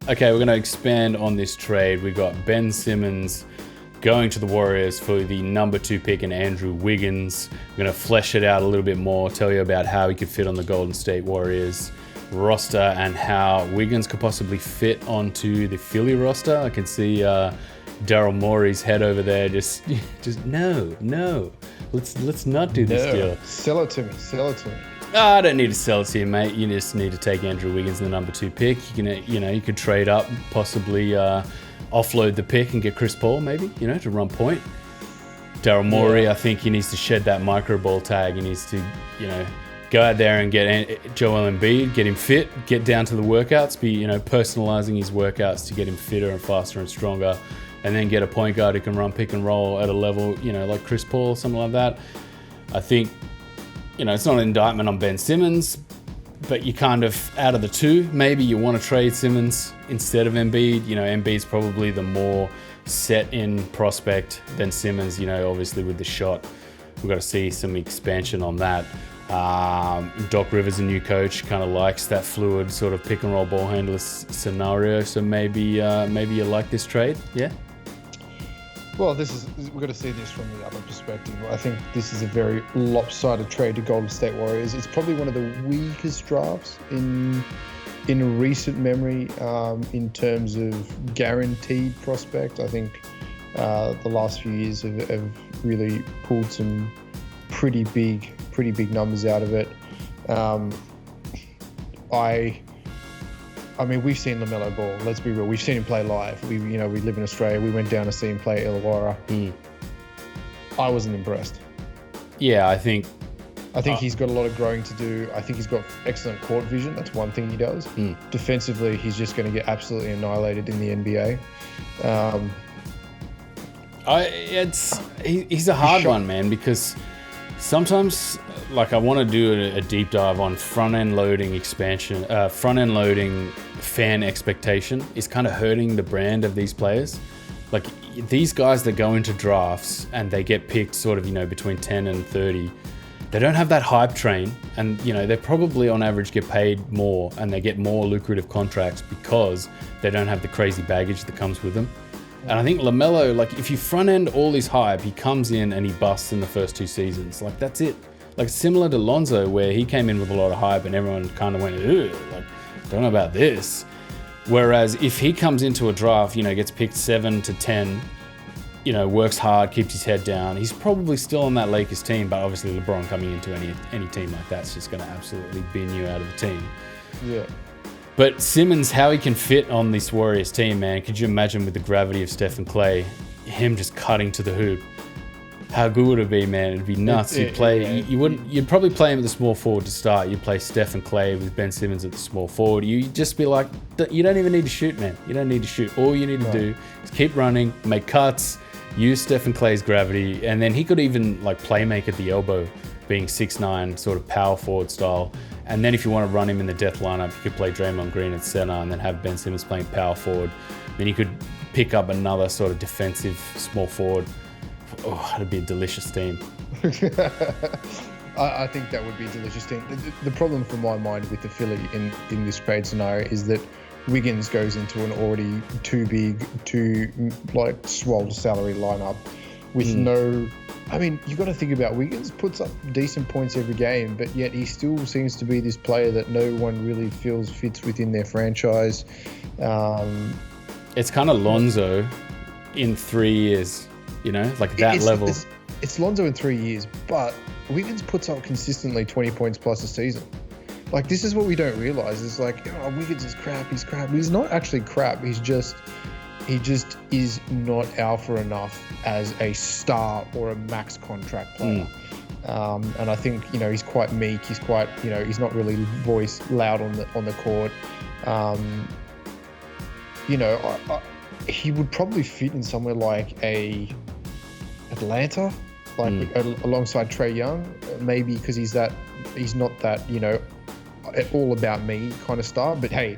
Okay, we're going to expand on this trade. We've got Ben Simmons going to the Warriors for the number 2 pick and Andrew Wiggins. We're going to flesh it out a little bit more, tell you about how he could fit on the Golden State Warriors roster and how Wiggins could possibly fit onto the Philly roster. I can see Daryl Morey's head over there. Just no. Let's not do this deal. Sell it to me. I don't need to sell it to you, mate. You just need to take Andrew Wiggins in the number 2 pick. You could trade up, possibly offload the pick and get Chris Paul, maybe, to run point. Daryl Morey, I think he needs to shed that micro ball tag. He needs to, go out there and get Joel Embiid, get him fit, get down to the workouts, be, personalizing his workouts to get him fitter and faster and stronger, and then get a point guard who can run pick and roll at a level, like Chris Paul, something like that. I think, it's not an indictment on Ben Simmons, but you kind of, out of the two, maybe you want to trade Simmons instead of Embiid. Embiid's probably the more set-in prospect than Simmons, obviously with the shot. We've got to see some expansion on that. Doc Rivers, a new coach, kind of likes that fluid sort of pick and roll ball handler scenario. So maybe you like this trade, yeah? Well, we've got to see this from the other perspective. I think this is a very lopsided trade to Golden State Warriors. It's probably one of the weakest drafts in recent memory in terms of guaranteed prospect. I think the last few years have really pulled some pretty big numbers out of it. I mean, we've seen LaMelo Ball. Let's be real. We've seen him play live. We live in Australia. We went down to see him play at Illawarra. I wasn't impressed. Yeah, I think he's got a lot of growing to do. I think he's got excellent court vision. That's one thing he does. Defensively, he's just going to get absolutely annihilated in the NBA. He's a hard one, man, because sometimes, I want to do a deep dive on front-end loading expansion. Front-end loading fan expectation is kind of hurting the brand of these players. These guys that go into drafts and they get picked sort of, between 10 and 30, they don't have that hype train. And, they probably on average get paid more and they get more lucrative contracts because they don't have the crazy baggage that comes with them. And I think LaMelo, if you front-end all his hype, he comes in and he busts in the first 2 seasons. That's it. Similar to Lonzo, where he came in with a lot of hype and everyone kind of went, don't know about this. Whereas if he comes into a draft, gets picked 7 to 10, works hard, keeps his head down, he's probably still on that Lakers team, but obviously LeBron coming into any team like that's just going to absolutely bin you out of the team. Yeah. But Simmons, how he can fit on this Warriors team, man, could you imagine with the gravity of Steph and Clay, him just cutting to the hoop? How good would it be, man? It'd be nuts. You'd probably play him at the small forward to start. You'd play Steph and Clay with Ben Simmons at the small forward. You'd just be like, you don't even need to shoot, man. You don't need to shoot. All you need to do is keep running, make cuts, use Steph and Clay's gravity, and then he could even play make at the elbow, being 6'9", sort of power forward style. And then if you want to run him in the death lineup, you could play Draymond Green at center and then have Ben Simmons playing power forward. Then you could pick up another sort of defensive small forward. Oh, it'd be a delicious team. I think that would be a delicious team. The problem from my mind with the Philly in this trade scenario is that Wiggins goes into an already too big, too swole salary lineup with no... I mean, you've got to think about Wiggins puts up decent points every game, but yet he still seems to be this player that no one really feels fits within their franchise. It's kind of Lonzo in 3 years, that level. It's Lonzo in 3 years, but Wiggins puts up consistently 20 points plus a season. This is what we don't realize. It's Wiggins is crap. He's crap. He's not actually crap. He just is not alpha enough as a star or a max contract player. And I think, he's quite meek. He's quite, he's not really loud on the court. He would probably fit in somewhere like Atlanta, alongside Trae Young, maybe because he's not that, all about me kind of star. But hey,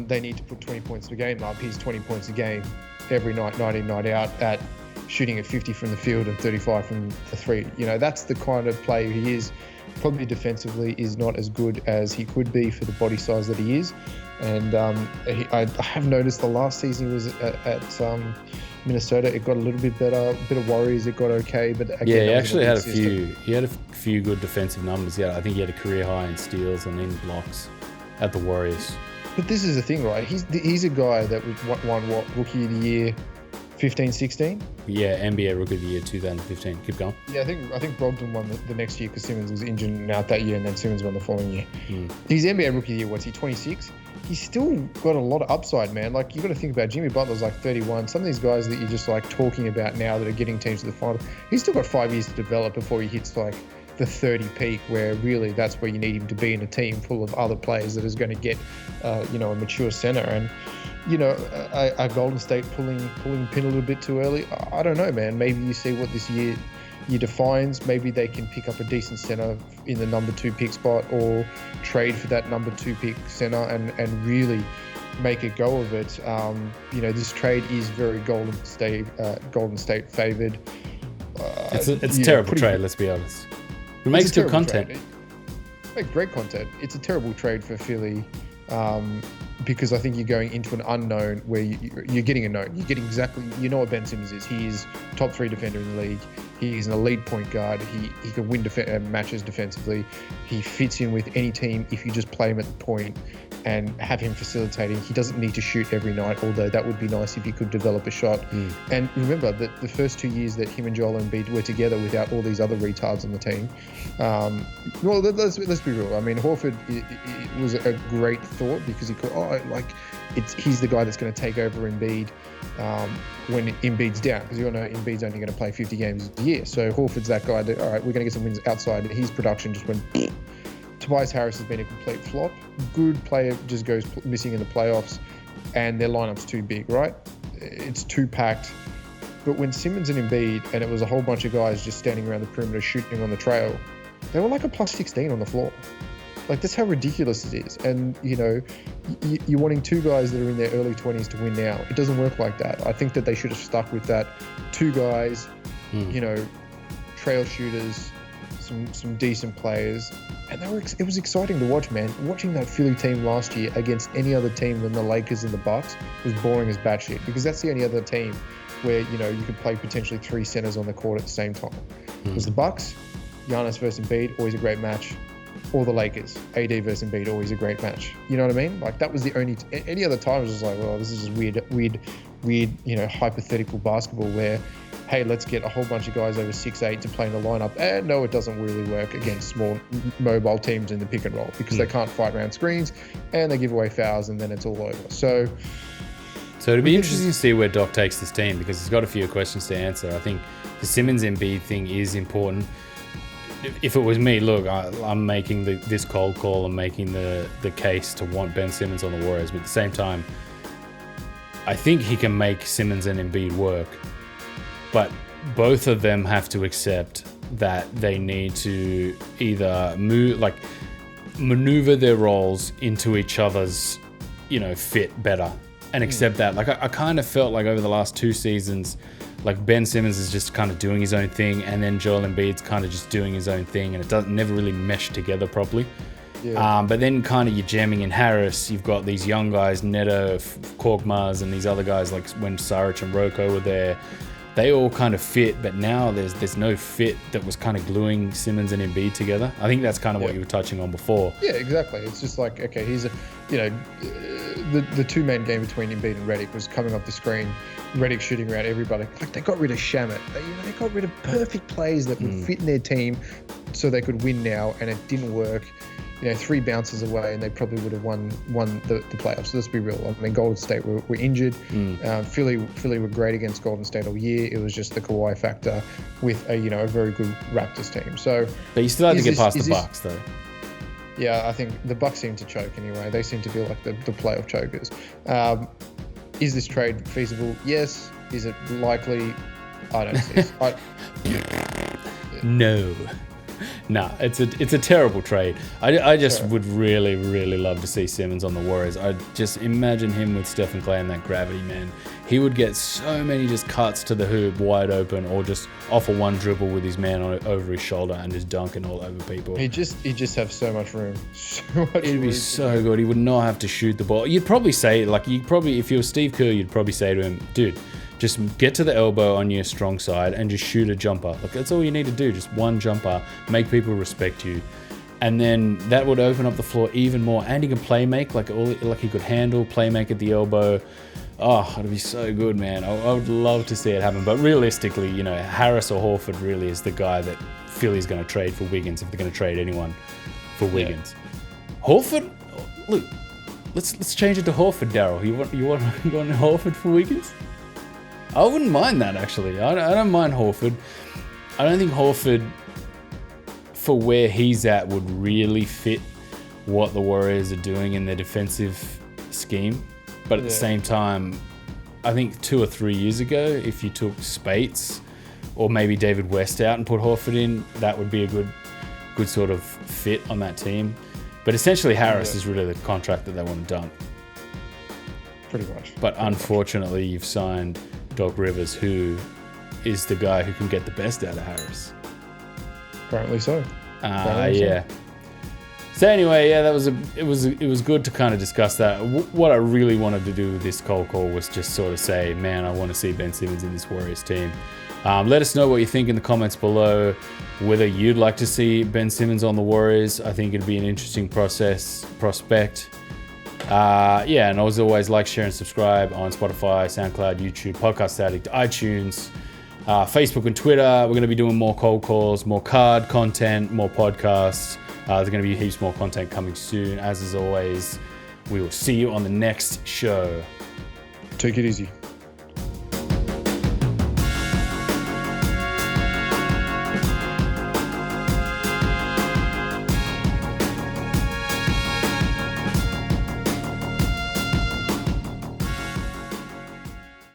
they need to put 20 points a game up. He's 20 points a game every night, night in, night out at shooting at 50 from the field and 35 from the three. You know, that's the kind of player he is. Probably defensively is not as good as he could be for the body size that he is. And I have noticed the last season he was at Minnesota, it got a little bit better. A bit of Warriors, it got okay. But again, yeah, he actually had a few. He had a few good defensive numbers. Yeah, I think he had a career high in steals and in blocks at the Warriors. But this is the thing, right? He's a guy that won what, Rookie of the Year 15, 16? Yeah, NBA Rookie of the Year 2015. Keep going. Yeah, I think Brogdon won the next year because Simmons was injured and out that year, and then Simmons won the following year. He's NBA Rookie of the Year, what's he, 26? He's still got a lot of upside, man. Like, you got to think about Jimmy Butler's like 31. Some of these guys that you're just like talking about now that are getting teams to the final, he's still got 5 years to develop before he hits like the 30 peak, where really that's where you need him to be in a team full of other players that is going to get, a mature center. And, a Golden State pulling pin a little bit too early. I don't know, man. Maybe you see what this year defines. Maybe they can pick up a decent center in the number 2 pick spot, or trade for that number 2 pick center and really make a go of it. This trade is very Golden State favored. It's a terrible trade, let's be honest. It makes good content. Make great content. It's a terrible trade for Philly. Because I think you're going into an unknown where you're getting a known. You're getting exactly, what Ben Simmons is. He is top 3 defender in the league. He's an elite point guard. He can win matches defensively. He fits in with any team if you just play him at the point and have him facilitating. He doesn't need to shoot every night, although that would be nice if he could develop a shot. And remember that the first 2 years that him and Joel Embiid were together without all these other retards on the team, let's be real. I mean, Horford it was a great thought because he could, he's the guy that's going to take over Embiid when Embiid's down, because you all know Embiid's only going to play 50 games a year. So Horford's that guy that, all right, we're going to get some wins outside. His production just went. Tobias Harris has been a complete flop. Good player just goes missing in the playoffs, and their lineup's too big, right? It's too packed. But when Simmons and Embiid, and it was a whole bunch of guys just standing around the perimeter shooting on the trail, they were like a plus 16 on the floor. Like, that's how ridiculous it is. And, you're wanting 2 guys that are in their early 20s to win now. It doesn't work like that. I think that they should have stuck with that. 2 guys, trail shooters, some decent players. And it was exciting to watch, man. Watching that Philly team last year against any other team than the Lakers and the Bucks was boring as batshit, because that's the only other team where, you could play potentially 3 centers on the court at the same time. It was the Bucks, Giannis versus Embiid, always a great match. Or the Lakers, AD versus Embiid, always a great match. You know what I mean? Like, that was the only... any other time it was just like, well, this is just weird, hypothetical basketball where, hey, let's get a whole bunch of guys over 6'8" to play in the lineup. And no, it doesn't really work against small mobile teams in the pick and roll, because they can't fight around screens and they give away fouls and then it's all over. So it'd be interesting to see where Doc takes this team, because he's got a few questions to answer. I think the Simmons Embiid thing is important. If it was me, look, I'm making this cold call. I'm making the case to want Ben Simmons on the Warriors. But at the same time, I think he can make Simmons and Embiid work. But both of them have to accept that they need to either maneuver their roles into each other's, fit better, and accept that. Like, I kind of felt like over the last 2 seasons, like, Ben Simmons is just kind of doing his own thing, and then Joel Embiid's kind of just doing his own thing, and it never really mesh together properly. Yeah. But then kind of you're jamming in Harris. You've got these young guys, Neto, Korkmaz, and these other guys, like when Saric and Rocco were there. They all kind of fit, but now there's no fit that was kind of gluing Simmons and Embiid together. I think that's kind of what you were touching on before. Yeah, exactly. It's just like, okay, he's the 2-man game between Embiid and Redick was coming off the screen. Redick shooting around everybody. Like, they got rid of Shamet. They got rid of perfect plays that would fit in their team so they could win now, and it didn't work. 3 bounces away and they probably would have won the playoffs. So let's be real. I mean, Golden State were injured. Philly were great against Golden State all year. It was just the Kawhi factor with a very good Raptors team. So, but you still had to get past the Bucks, though. Yeah, I think the Bucks seem to choke anyway. They seem to be like the playoff chokers. Is this trade feasible? Yes. Is it likely? I don't see it. No. Nah, it's a terrible trade. I just would really, really love to see Simmons on the Warriors. I just imagine him with Stephen Clay and that gravity, man. He would get so many just cuts to the hoop wide open, or just off a one dribble with his man over his shoulder and just dunking all over people. He just have so much room. It'd be so good. He would not have to shoot the ball. You'd probably say, like, if you were Steve Kerr, you'd probably say to him, dude, just get to the elbow on your strong side and just shoot a jumper. Like, that's all you need to do. Just one jumper, make people respect you. And then that would open up the floor even more. And he can play make, like he could handle, play make at the elbow. Oh, it'd be so good, man. I would love to see it happen. But realistically, you know, Harris or Horford really is the guy that Philly's going to trade for Wiggins, if they're going to trade anyone for Wiggins. Yeah. Horford? Look, let's change it to Horford, Daryl. You want Horford for Wiggins? I wouldn't mind that, actually. I don't mind Horford. I don't think Horford, for where he's at, would really fit what the Warriors are doing in their defensive scheme. But at the same time, I think 2 or 3 years ago, if you took Spates or maybe David West out and put Horford in, that would be a good sort of fit on that team. But essentially, Harris is really the contract that they want to dump. Pretty much. But unfortunately, you've signed Doc Rivers, who is the guy who can get the best out of Harris. Apparently so. Yeah. So anyway, yeah, it was good to kind of discuss that. What I really wanted to do with this cold call was just sort of say, man, I want to see Ben Simmons in this Warriors team. Let us know what you think in the comments below, whether you'd like to see Ben Simmons on the Warriors. I think it'd be an interesting prospect. Yeah, and as always, like, share, and subscribe on Spotify, SoundCloud, YouTube, Podcast Addict, iTunes, Facebook and Twitter. We're going to be doing more cold calls, more card content, more podcasts. There's going to be heaps more content coming soon. As always, we will see you on the next show. Take it easy.